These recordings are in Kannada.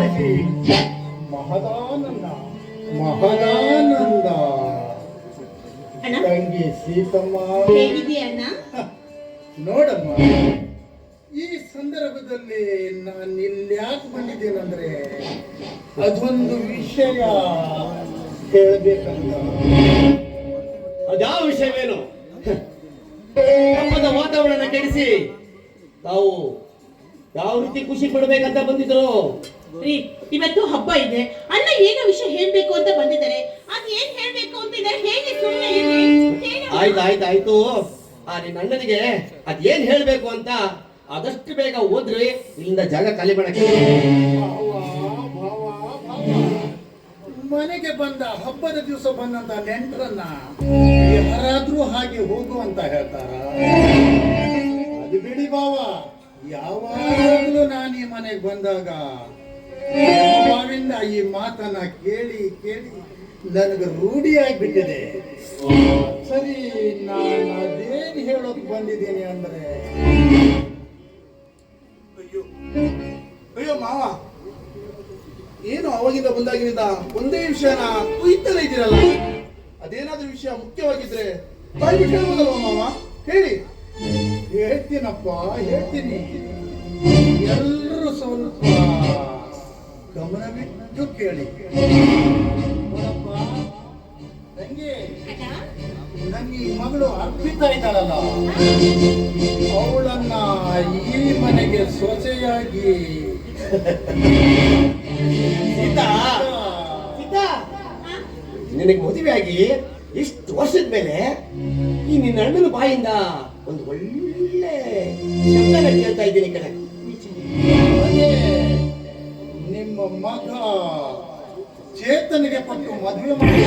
ಶಶಿ ಮಹದಾನಂದ ಮಹದಾನಂದ. ತಂಗಿ ಸೀತಮ್ಮ ಅಣ್ಣ? ನೋಡಮ್ಮ, ಈ ಸಂದರ್ಭದಲ್ಲಿ ನಾನು ಇಲ್ಲಿ ಯಾಕೆ ಬಂದಿದ್ದೇನೆಂದ್ರೆ ಅದೊಂದು ವಿಷಯ ಹೇಳ್ಬೇಕಂತ. ಅದ್ಯಾವ ವಿಷಯವೇನು? ಹಬ್ಬದ ವಾತಾವರಣ ಕೆಡಿಸಿ ತಾವು ಯಾವ ರೀತಿ ಖುಷಿ ಪಡ್ಬೇಕಂತ ಬಂದಿದ್ರು? ಇವತ್ತು ಹಬ್ಬ ಇದೆ, ಅಣ್ಣ ಏನೋ ವಿಷಯ ಹೇಳ್ಬೇಕು ಅಂತ ಬಂದಿದ್ದಾರೆ. ಅದ್ ಏನ್ ಹೇಳ್ಬೇಕು ಅಂತ ಇದ್ದಾರೆ, ಹೇಗೆ ಸುಮ್ಮನೆ ಆಯ್ತು. ನಿನ್ನ ಅಣ್ಣನಿಗೆ ಅದೇನ್ ಹೇಳ್ಬೇಕು ಅಂತ ಆದಷ್ಟು ಬೇಗ ಹೋದ್ರೆ ಇಲ್ಲಿಂದ ಜಾಗ ಖಾಲಿ ಮಾಡಕ್ಕೆ. ಮನೆಗೆ ಬಂದ ಹಬ್ಬದ ದಿವಸ ಬಂದಂತ ನೆಂಟರನ್ನ ಯಾರಾದ್ರೂ ಹಾಗೆ ಹೋಗು ಅಂತ ಹೇಳ್ತಾರ? ಅದು ಬಿಡಿ ಬಾವ, ಯಾವಾಗಲೂ ನಾನು ಈ ಮನೆಗೆ ಬಂದಾಗ ಬಾವಿಂದ ಈ ಮಾತನ್ನ ಕೇಳಿ ಕೇಳಿ ನನಗೆ ರೂಢಿಯಾಗ್ಬಿಟ್ಟಿದೆ. ಸರಿ, ನಾನು ಅದೇನು ಹೇಳೋಕ್ ಬಂದಿದ್ದೀನಿ ಅಂದ್ರೆ, ಅಯ್ಯೋ ಮಾವ, ಏನು ಅವಾಗಿಂದ ಬಂದಾಗಿನಿಂದ ಒಂದೇ ವಿಷಯನ ಕುಯ್ತಲೇ ಇದ್ದೀರಲ್ಲ. ಅದೇನಾದ್ರೂ ವಿಷಯ ಮುಖ್ಯವಾಗಿದ್ರೆ ಬಾಯಿ ಬಿಟ್ಟು ಹೇಳ್ಬೋದಲ್ವ ಮಾವ? ಹೇಳಿ. ಹೇಳ್ತೀನಪ್ಪ, ಹೇಳ್ತೀನಿ. ಎಲ್ಲರೂ ಸ್ವಲ್ಪ ಗಮನವಿಟ್ಟು ಕೇಳಿ. ನೋಡಪ್ಪ ತಂಗಿ, ನನ್ನ ಈ ಮಗಳು ಅರ್ಪಿತಾ ಇದ್ದಾಳಲ್ಲ, ಅವಳನ್ನ ಈ ಮನೆಗೆ ಸೊಸೆಯಾಗಿ ನಿನಗೆ ಮದುವೆ ಆಗಿ ಇಷ್ಟು ವರ್ಷದ ಮೇಲೆ ಈ ನಿನ್ನ ಅಣ್ಣನ ಬಾಯಿಂದ ಒಂದು ಒಳ್ಳೆ ಶಬ್ದನ ಕೇಳ್ತಾ ಇದ್ದೀನಿ ಕಣೆ. ನಿಮ್ಮ ಮಗ ಚೇತನಿಗೆ ಕೊಟ್ಟು ಮದುವೆ ಮಾಡಿ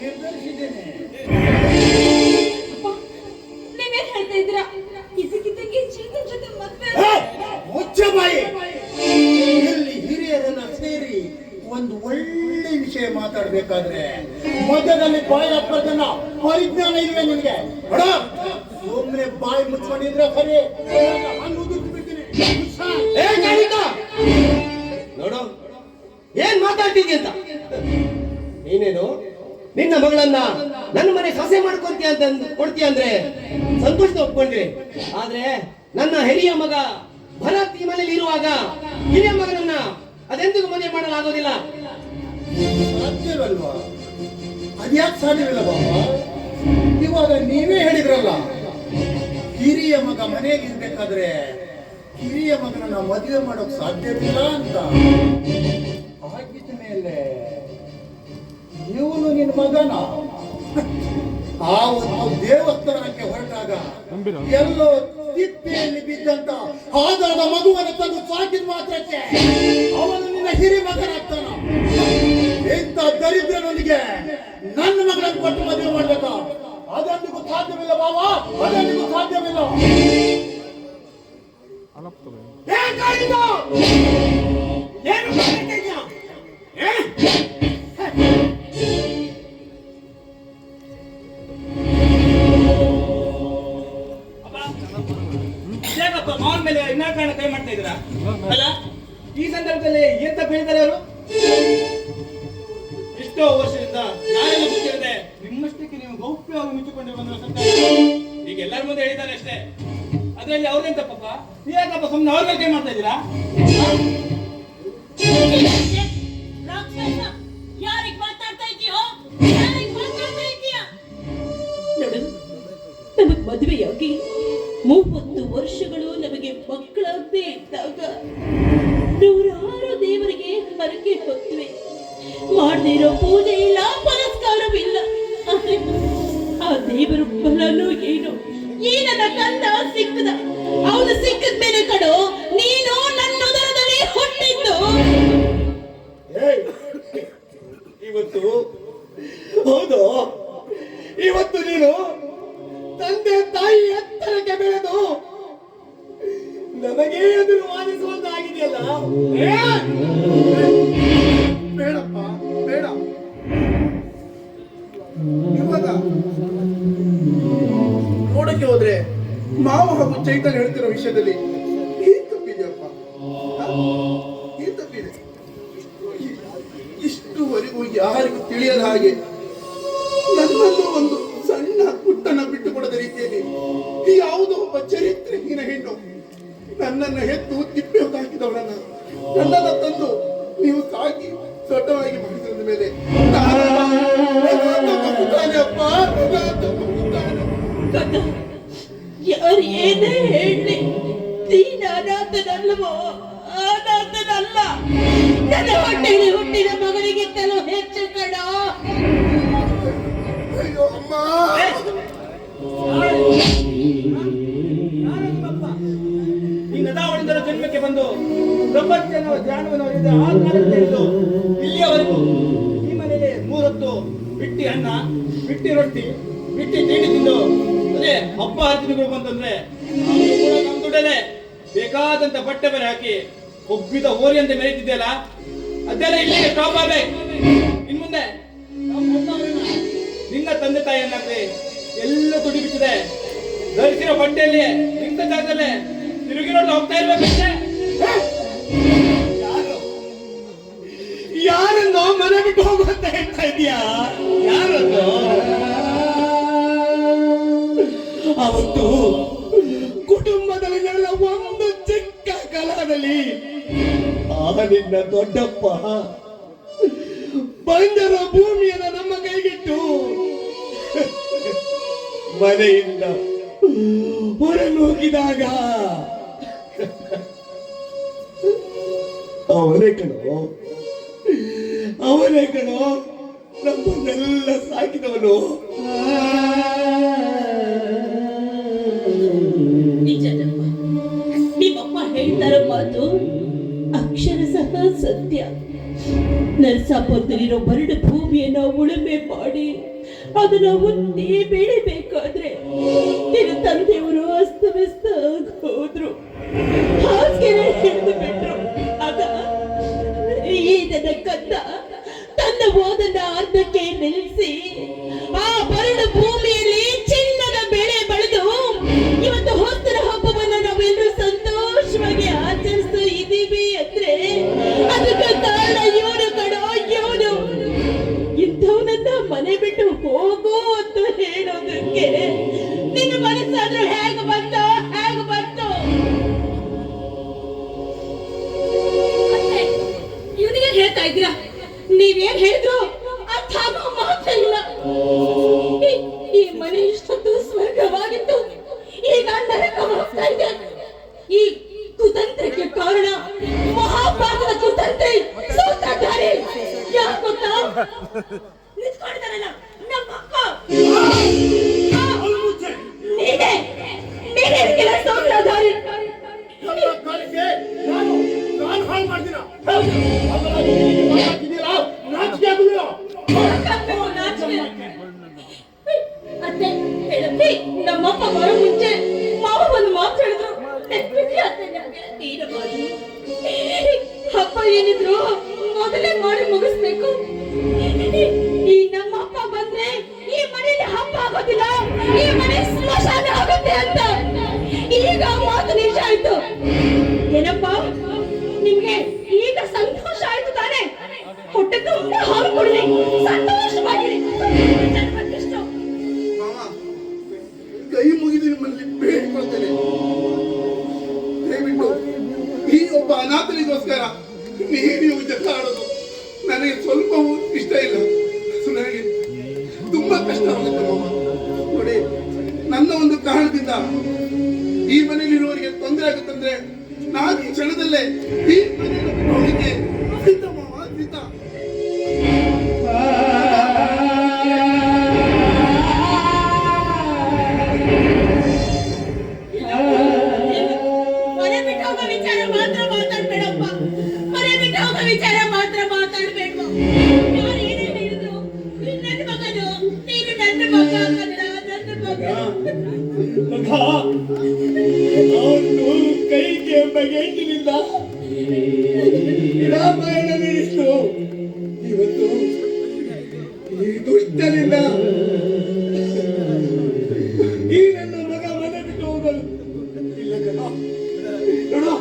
ನಿರ್ಧರಿಸಿದ್ದೇನೆ. ನೀವೇನ್ ಹೇಳ್ತಾ ಇದ್ದೀರಾ? ಇದಕ್ಕಿದ್ದಂಗೆ ಚೇತನ್ ಜೊತೆ ಮದುವೆ? ಮುಚ್ಚ ಬಾಯಿ. ಇಲ್ಲಿ ಹಿರಿಯರನ್ನ ಸೇರಿ ಒಂದು ಒಳ್ಳೆ ವಿಷಯ ಮಾತಾಡ್ಬೇಕಾದ್ರೆ ಮಧ್ಯದಲ್ಲಿ ಬಾಯಿ ಅಪ್ಪದನ್ನ ಪರಿಜ್ಞಾನ ಇಲ್ವೇ ನಿನಗೆ? ಸುಮ್ಮನೆ ಬಾಯಿ ಮುಚ್ಕೊಂಡಿದ್ರೆ ಸರಿ. ನೋಡು ಏನ್ ಮಾತಾಡ್ತಿದ್ಯ ಅಂತ. ನೀನೇನು ನಿನ್ನ ಮಗಳನ್ನ ನನ್ನ ಮನೆ ಸೊಸೆ ಮಾಡ್ಕೊಂತೀಯ ಅಂತ ಕೊಡ್ತೀಯ ಅಂದ್ರೆ ಸಂತೋಷ ಒಪ್ಕೊಂಡ್ರಿ. ಆದ್ರೆ ನನ್ನ ಹಿರಿಯ ಮಗ ಭರತ್ ಈ ಮನೇಲಿ ಇರುವಾಗ ಹಿರಿಯ ಮಗನನ್ನ ಅದೆಂದಿಗೂ ಮದುವೆ ಮಾಡಲಾಗೋದಿಲ್ಲ. ಸಾಧ್ಯವಲ್ವಾ? ಅದ್ಯಾಕೆ ಸಾಧ್ಯವಿಲ್ಲ ಬಾಬಾ? ಇವಾಗ ನೀವೇ ಹೇಳಿದ್ರಲ್ಲ, ಹಿರಿಯ ಮಗ ಮನೆಯಲ್ಲಿ ಇರ್ಬೇಕಾದ್ರೆ ಹಿರಿಯ ಮಗನನ್ನ ಮದುವೆ ಮಾಡೋಕ್ ಸಾಧ್ಯವಿಲ್ಲ ಅಂತ. ಆಗಿದ್ದ ಮೇಲೆ ಇವನು ನಿನ್ನ ಮಗನ ಆ ಒಂದು ದೇವಸ್ಥಾನಕ್ಕೆ ಹೊರಟಾಗ ಎಲ್ಲೋ ತಿಪ್ಪೆಯಲ್ಲಿ ಬಿದ್ದಂತ ಹಾದಾದ ಮಗುವನ್ನು ತಂದು ಸಾಕಿದ ಮಾತ್ರಕ್ಕೆ ಅವನು ನಿನ್ನ ಹಿರಿಯ ಮಗನಾಗ್ತಾನ. ಇಂಥ ದರಿದ್ರನೊಂದಿಗೆ ನನ್ನ ಮಗಳನ್ನು ಕೊಟ್ಟು ಮದುವೆ ಮಾಡ್ಬೇಕ? ಅದೆಂದಿಗೂ ಸಾಧ್ಯವಿಲ್ಲ ಬಾಬಾ, ಅದೆಂದಿಗೂ ಸಾಧ್ಯವಿಲ್ಲ. ಮಾವನ ಮೇಲೆ ವಿನಾಕಾರಣ ಕೈ ಮಾಡ್ತಾ ಇದ್ದೀರಾ ಅಲ್ಲ? ಈ ಸಂದರ್ಭದಲ್ಲಿ ಏನ್ ತಪ್ಪು ಹೇಳ್ತಾರೆ ಅವರು? ಎಷ್ಟೋ ವರ್ಷದಿಂದ ಯಾರೆಲ್ಲ ಗೊತ್ತಿರದೆ ನಿಮ್ಮಷ್ಟಕ್ಕೆ ನೀವು ಗೌಪ್ಯವಾಗಿ ಮುಚ್ಚಿಕೊಂಡು ಬಂದ ಸರ್ಕಾರ ಈಗ ಎಲ್ಲರ ಮುಂದೆ ಹೇಳಿದ್ದಾರೆ ಅಷ್ಟೇ. ಅದರಲ್ಲಿ ಅವ್ರೇನ್ ತಪ್ಪಪ್ಪ? ಯಾಕಪ್ಪ ಸುಮ್ಮನೆ ಅವ್ರ ಕೈ ಮಾಡ್ತಾ ಇದ್ದೀರಾ? ಯಾರಿಗೆ ಮಾತಾಡ್ತಾ ಇದೀಯೋ? ನಮಗ್ ಮದುವೆಯಾಗಿ 30 ವರ್ಷಗಳು ನಮಗೆ ಮಕ್ಕಳಾಗದೆ ಇದ್ದಾಗ ನೂರಾರು ದೇವರಿಗೆ ಹರಕೆ ಹೊತ್ತುವೆ. ಮಾಡದೇ ಇರೋ ಪೂಜೆ ಇಲ್ಲ, ಪುರಸ್ಕಾರವಿಲ್ಲ. ಆ ದೇವರು ಬಲನು ಏನು? ಈ ನನ್ನ ಕಂದ ಸಿಕ್ಕದ. ಅವನು ಸಿಕ್ಕದ ಮೇಲೆ ಕಡೋ ನೀನು ನನ್ನ ಉದರದಲ್ಲಿ ಹುಟ್ಟಿದ್ದು. ಇವತ್ತು ಹೌದು, ಇವತ್ತು ನೀನು ತಂದೆ ತಾಯಿ ಎತ್ತರಕ್ಕೆ ಬೆಳೆದು ನಮಗೆ ಎದುರು ವಾದಿಸುವಂತಾಗಿದೆಯಲ್ಲ. ಬೇಡಪ್ಪ, ಬೇಡ. ಇವಾಗ ನೋಡಕ್ಕೆ ಹೋದ್ರೆ ಮಾವ ಹಾಗೂ ಚೈತನ್ಯ ಹೇಳ್ತಿರೋ ವಿಷಯದಲ್ಲಿ ಏನ್ ತಪ್ಪಿದೆಯಪ್ಪ? ತಿಳಿಯದ ಹಾಗೆ ನನ್ನನ್ನು ಒಂದು ಸಣ್ಣ ಪುಟ್ಟನ ಬಿಟ್ಟುಕೊಡದ ರೀತಿಯಲ್ಲಿ ಈ ಯಾವುದೋ ಒಬ್ಬ ಚರಿತ್ರೆಹೀನ ಹೆಣ್ಣು ನನ್ನನ್ನು ಹೆತ್ತು ತಿಪ್ಪೆ ಹಾಕಿದವಳನ್ನ ನನ್ನನ್ನು ತಂದು ನೀವು ಸಾಕಿ ದೊಡ್ಡವಾಗಿ ಮಾಡಿದ ಮೇಲೆ ಅಪ್ಪ ಯಾರು ಏನೇ ಹೇಳಿ ನೀನು ಅನಾಥನಲ್ಲವೋ ಅನಾಥನಲ್ಲ. ನನ್ನ ಹೊಟ್ಟೆಯಲ್ಲಿ ಹುಟ್ಟಿದ ಮಗನಿಗಿಂತಲೂ ಹೆಚ್ಚು ಕಣ. ಅಯ್ಯೋ ಅಮ್ಮ. ಈ ನದಾವಳಿಂದರ ಜನ್ಮಕ್ಕೆ ಬಂದು ಪ್ರಪಂಚನ ಜ್ಞಾನವನ್ನು ಅರಿದ ಆ ಕಾಲದಿಂದ ಹಿಡಿದು ಇಲ್ಲಿಯವರೆಗೂ ಈ ಮನೆಯಲ್ಲಿ 3 ಹೊತ್ತು ಬಿಟ್ಟಿ ಅನ್ನ, ಬಿಟ್ಟಿ ರೊಟ್ಟಿ, ಬಿಟ್ಟಿ ತಿಂಡಿ ತಿಂದು ಅದೇ ಹಬ್ಬ ಹರಿದಿನಗಳು ಬಂತಂದ್ರೆ ನಮ್ ದುಡ್ಡಲ್ಲೇ ಬೇಕಾದಂತ ಬಟ್ಟೆ ಬರೆ ಹಾಕಿ ಒಬ್ಬಿದ ಓರಿಯಂತೆ ಮೆರೀತಿದ್ದೆಯಲ್ಲ, ಅದೆಲ್ಲ ಇಲ್ಲಿಗೆ ಸ್ಟಾಪ್ ಆಗ್ಬೇಕು. ಇನ್ ಮುಂದೆ ನಿನ್ನ ತಂದೆ ತಾಯಿಯನ್ನಾಗ್ಲಿ ಎಲ್ಲ ತುಡಿ ಬಿಟ್ಟಿದೆ. ಧರಿಸಿರೋ ಬಟ್ಟೆಯಲ್ಲಿ ನಿಂತ ಜಾಗದಲ್ಲೇ ತಿರುಗಿರೋದು ಹೋಗ್ತಾ ಇರ್ಬೇಕಷ್ಟೇ. ಯಾರನ್ನು ಮನೆ ಬಿಟ್ಟು ಹೋಗುವಂತ ಹೇಳ್ತಾ ಇದೀಯಾ? ಯಾರನ್ನು? ಅವತ್ತು ಕುಟುಂಬದಲ್ಲಿ ನಡೆದ ಒಂದು ಚಿಕ್ಕ ಕಲಹದಲ್ಲಿ ನಿನ್ನ ದೊಡ್ಡಪ್ಪ ಬಂಜರ ಭೂಮಿಯನ್ನು ನಮ್ಮ ಕೈಗಿಟ್ಟು ಮನೆಯಿಂದ ಹೊರನೂಕಿದಾಗ ಅವನೇ ಕಣೋ ನಮ್ಮನ್ನೆಲ್ಲ ಸಾಕಿದವನು. ನಿಜನಪ್ಪ, ನಿಮ್ಮಪ್ಪ ಹೇಳ್ತಾರ ಮಾತು ಅಕ್ಷರಶಃ ಸತ್ಯ. ನರಸಾಪುರದಲ್ಲಿರೋ ಬರಡು ಭೂಮಿಯನ್ನ ಉಳುಮೆ ಮಾಡಿ ಅದನ್ನ ಉತ್ತಿ ಬೆಳಿಬೇಕಾದ್ರೆ ನಿನ್ನ ತಂದೆಯವರು ಅಸ್ತವ್ಯಸ್ತ ಹೋದ್ರು, ಹಾಸಿಗೆ ಹಿಡಿದು ಬಿಟ್ರು. ಆಗ ಈದನ ಕಂದ ತನ್ನ ಓದನ್ನ ಅರ್ಧಕ್ಕೆ ನಿಲ್ಲಿಸಿ ಆ ಬರಡು ಭೂಮಿಯಲ್ಲಿ ಚಿನ್ನದ ಬೆಳೆ ಬೆಳೆದು ಇವತ್ತು ಹೊಸ್ತರ ಹಬ್ಬವನ್ನ ನಾವೆಲ್ಲರೂ ಸಂತೋಷವಾಗಿ ಆಚರಿಸ್ತಾ ಇದ್ದೀವಿ ಅಂದ್ರೆ ಅದಕ್ಕೆ ಕಾರಣ ಇವನು ಕಣೋ, ಇವನು. ಇಂಥವನನ್ನ ಮನೆ ಬಿಟ್ಟು ಹೋಗು ಅಂತ ಹೇಳೋದಕ್ಕೆ ನಿನ್ನ ಮನಸ್ಸಾದ್ರೂ ಹೇಗೆ ಬಂತು? ಇವನಿಗೆ ಹೇಳ್ತಾ ಇದ್ದೀರಾ? ನೀವೇನ್ ಹೇಳಿದ್ರು ಅರ್ಥ ಆಗೋ ಮಾತಿಲ್ಲ. ಈ ಮನೆ ಇಷ್ಟೊತ್ತು ಸ್ವರ್ಗವಾಗಿತ್ತು, ಈಗ ನರಕವಾಗ್ತಾ ಇದೆ. ಈ ಕುತಂತ್ರಕ್ಕೆ ಕಾರಣ ಮಹಾಭಾರತದ ಕುತಂತ್ರಿ ಸೂತ್ರಧಾರಿ ಯಾರು ಗೊತ್ತಾ? ನಿಂತ್ಕೊಂಡಿದ್ದಾರಲ್ಲ ನಮ್ಮ ಅಕ್ಕ. ನೀನೇ ಇದಕ್ಕೆಲ್ಲ ಸೂತ್ರಧಾರಿ. ನಾನು ಹಾಳು ಮಾಡ್ತೀನ. ಅತ್ತೆ ನಮ್ಮಪ್ಪ ಬರೋ ಮುಂಚೆ ಮಾವ ಒಂದು ಮಾತು ಹೇಳಿದ್ರು, ಹಬ್ಬ ಏನಿದ್ರು ಮೊದಲೇ ಮಾಡಿ ಮುಗಿಸ್ಬೇಕು. ಈ ನಮ್ಮಪ್ಪ ಬಂದ್ರೆ ಈ ಮನೆಯಲ್ಲಿ ಹಬ್ಬ ಆಗೋದಿಲ್ಲ, ಈ ಮನೆ ಸ್ಮಶಾನ ಆಗುತ್ತೆ ಅಂತ. ಈಗ ಮಾತು ನಿಜ ಆಯ್ತು. ಏನಪ್ಪ ನಿಮ್ಗೆ ಈಗ ಸಂತೋಷ ಆಯ್ತು ತಾನೆ? ಹೊಟ್ಟೆ ತುಂಬ ಹಾಲು ಕೊಡ್ಲಿ, ಸಂತೋಷವಾಗಿರಿ. ಮಾಮ, ಕೈ ಮುಗಿದು ನಿಮ್ಮಲ್ಲಿ ಬೇಡಿಕೊಳ್ತೇನೆ, ದಯವಿಟ್ಟು ಈ ಒಬ್ಬ ಅನಾಥನಿಗೋಸ್ಕರ ನೀವು ಜಗಳ ಆಡೋದು ನನಗೆ ಸ್ವಲ್ಪವೂ ಇಷ್ಟ ಇಲ್ಲ. ನನಗೆ ತುಂಬಾ ಕಷ್ಟವಾಗುತ್ತೆ ಮಾಮ. ನೋಡಿ, ನನ್ನ ಒಂದು ಕಾರಣದಿಂದ ಈ ಮನೆಯಲ್ಲಿರುವವರಿಗೆ ತೊಂದರೆ ಆಗುತ್ತಂದ್ರೆ ನಾನು ಈ ಕ್ಷಣದಲ್ಲೇ ಈ ಮನೆಯನ್ನು ನೋಡಲಿಕ್ಕೆ ಸಿದ್ಧ ಮಾಮ, ಸಿದ್ಧ. ಮನೆ ಬಿಟ್ಟು ಹೋಗೋ ವಿಚಾರ ಮಾತ್ರ ಮಾತಾಡ್ಬೇಡಪ್ಪ. ಮನೆ ಬಿಟ್ಟು ಹೋಗೋ ವಿಚಾರ ಮಾತ್ರ ಮಾತಾಡ್ಬೇಕು. ಯಾರು ಏನೇ ಹೇಳಿದ್ರು ನನ್ನ ಮಗನು, ನೀನು ನನ್ನ ಮಗ ಕನ್ನಡ, ನನ್ನ ಮಗ. ಅವನು ಕೈಗೆ ಬಗೆಂಡಿನಿಂದ ರಾಮಾಯಣ ನಡೆಸಿತು. ಇವತ್ತು ಈ ದುಷ್ಟನಿಂದ ಈ ನನ್ನ ಮಗ ಮನೆ ಬಿಟ್ಟು ಹೋಗಲು ಇಲ್ಲ ಕಣೋ. ನೋಡು,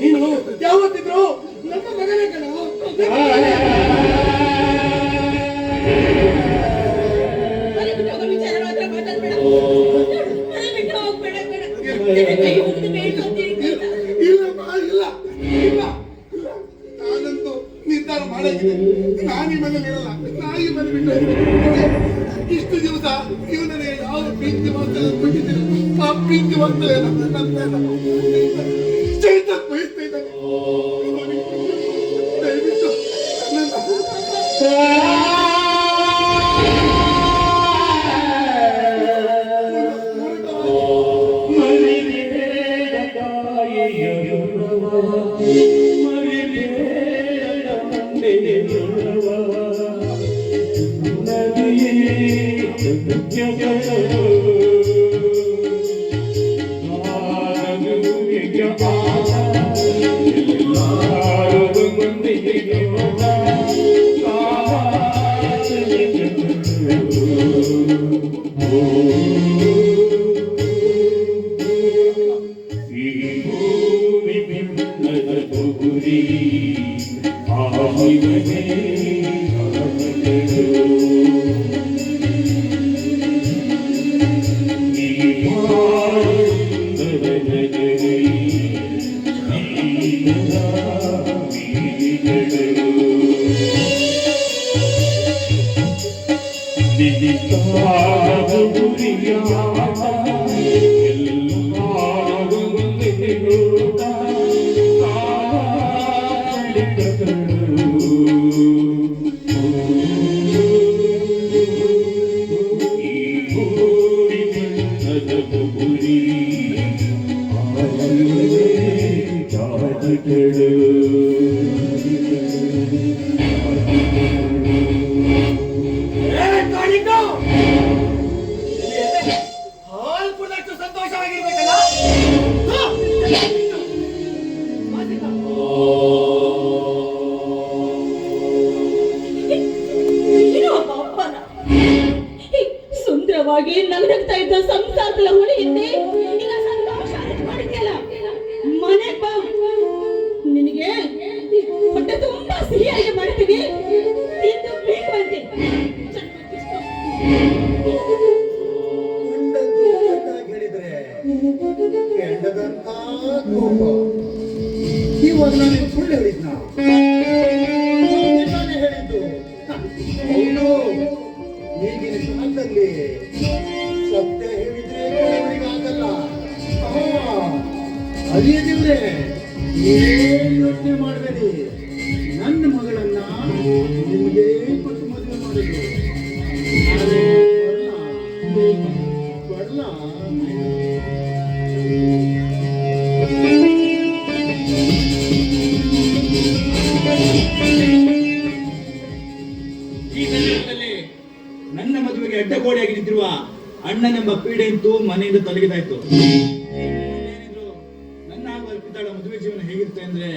ನೀನು ಯಾವತ್ತಿದ್ರು ನನ್ನ ಮಗನೇ ಕಣೋ. ಹಾಳಾಗಿದೆ. ನಾನು ಈ ಮನೇಲಿ ಇರಲ್ಲ, ನಾಯಿ ಮನೆ ಬಿಟ್ಟು ಇಷ್ಟು ದಿವಸ ನೀವು ನನಗೆ ಯಾವ ಪ್ರೀತಿ ಮಾಡ್ತಾರೆ ಕೊಟ್ಟಿದ್ದೀರಿ, ಆ ಪ್ರೀತಿ ಮಾಡ್ತಾರೆ ಚೈತನ್ಯ ಬಯಸ್ತಾ ಇದ್ದಾನೆ. ದಯವಿಟ್ಟು ಹಾಲು ಕುಡಿದಷ್ಟು ಸಂತೋಷವಾಗಿರ್ಬೇಕಲ್ಲ. ಏನೋ ಅಪ್ಪ ಅಪ್ಪನ ಸುಂದರವಾಗಿ ನಗನಗ್ತಾ ಇದ್ದ ಸಂಸಾರದ ಹೊಳೆಯನ್ನೇ ಈಗ ಸಂತೋಷ ಮಾಡಿದ್ಯಲ್ಲ. ಮನೆ ಬಾ, ನಿನಗೆ ಹೊಟ್ಟೆ ತುಂಬಾ ಸಿಹಿಯಾಗಿ ಮಾಡ್ತೀನಿ, ತಿಂದು ಬೇಕಂತೆ. ಹೇಳಿದ್ರೆ ಕೆಂಡದಂತ ಕೋಪ. ಇವಾಗ ನಾನು ಸುಳ್ಳು ಹೇಳಿದ್ನ? ನಾನೇ ಹೇಳಿದ್ದು. ಹೌದು, ಈಗಿನ ಕಾಲದಲ್ಲಿ ಸತ್ಯ ಹೇಳಿದ್ರೆ ಕೆಲವರಿಗಾಗಲ್ಲ. ಅಲ್ಲಿಯದಿವ್ರೆ ಏನ್ ಯೋಚನೆ ಮಾಡಬೇಡಿ. ನನ್ನ ಮಗಳನ್ನ ನಿಮಗೆ ಕೊಟ್ಟು ಮದುವೆ ಮಾಡುದು. ಬರ್ಲಾ? ಈ ಸಂದರ್ಭದಲ್ಲಿ ನನ್ನ ಮದುವೆಗೆ ಅಡ್ಡಗೋಡೆಯಾಗಿ ನಿಂತಿರುವ ಅಣ್ಣನೆಂಬ ಪೀಡೆಯಂತೂ ಮನೆಯಿಂದ ತೊಲಗಿದಾಯ್ತು. ಏನಿದ್ರು ನನ್ನ ಹಾಗೂ ಅರ್ಪಿತಾಳ ಮದುವೆ ಜೀವನ ಹೇಗಿರುತ್ತೆ ಅಂದ್ರೆ